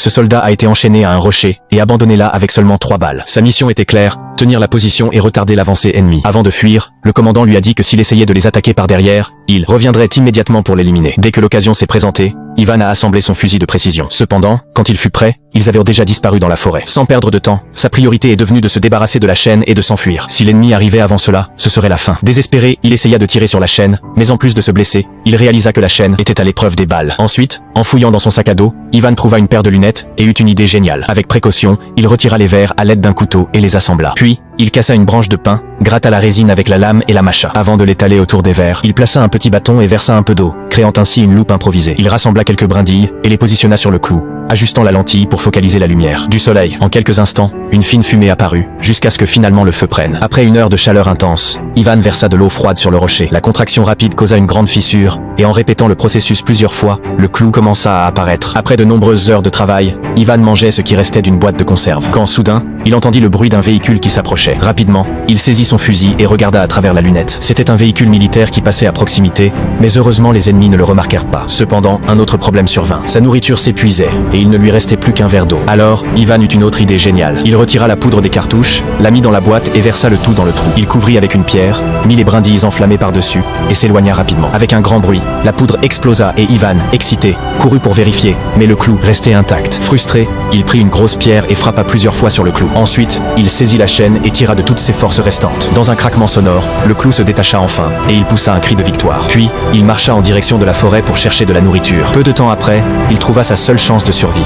Ce soldat a été enchaîné à un rocher et abandonné là avec seulement 3 balles. Sa mission était claire, tenir la position et retarder l'avancée ennemie. Avant de fuir, le commandant lui a dit que s'il essayait de les attaquer par derrière, il reviendrait immédiatement pour l'éliminer. Dès que l'occasion s'est présentée, Ivan a assemblé son fusil de précision. Cependant, quand il fut prêt, ils avaient déjà disparu dans la forêt. Sans perdre de temps, sa priorité est devenue de se débarrasser de la chaîne et de s'enfuir. Si l'ennemi arrivait avant cela, ce serait la fin. Désespéré, il essaya de tirer sur la chaîne, mais en plus de se blesser, il réalisa que la chaîne était à l'épreuve des balles. Ensuite, en fouillant dans son sac à dos, Ivan trouva une paire de lunettes et eut une idée géniale. Avec précaution, il retira les verres à l'aide d'un couteau et les assembla. Puis, il cassa une branche de pin, gratta la résine avec la lame et la macha. Avant de l'étaler autour des verres, il plaça un petit bâton et versa un peu d'eau, créant ainsi une loupe improvisée. Il rassembla quelques brindilles et les positionna sur le clou, ajustant la lentille pour focaliser la lumière du soleil. En quelques instants, une fine fumée apparut, jusqu'à ce que finalement le feu prenne. Après une heure de chaleur intense, Ivan versa de l'eau froide sur le rocher. La contraction rapide causa une grande fissure, et en répétant le processus plusieurs fois, le clou commença à apparaître. Après de nombreuses heures de travail, Ivan mangeait ce qui restait d'une boîte de conserve. Quand soudain, il entendit le bruit d'un véhicule qui s'approchait. Rapidement, il saisit son fusil et regarda à travers la lunette. C'était un véhicule militaire qui passait à proximité, mais heureusement les ennemis ne le remarquèrent pas. Cependant, un autre problème survint. Sa nourriture s'épuisait, et il ne lui restait plus qu'un verre d'eau. Alors, Ivan eut une autre idée géniale. Il retira la poudre des cartouches, la mit dans la boîte et versa le tout dans le trou. Il couvrit avec une pierre, mit les brindilles enflammées par-dessus, et s'éloigna rapidement. Avec un grand bruit, la poudre explosa et Ivan, excité, courut pour vérifier, mais le clou restait intact. Frustré, il prit une grosse pierre et frappa plusieurs fois sur le clou. Ensuite, il saisit la chaîne et tira de toutes ses forces restantes. Dans un craquement sonore, le clou se détacha enfin, et il poussa un cri de victoire. Puis, il marcha en direction de la forêt pour chercher de la nourriture. Peu de temps après, il trouva sa seule chance de survie.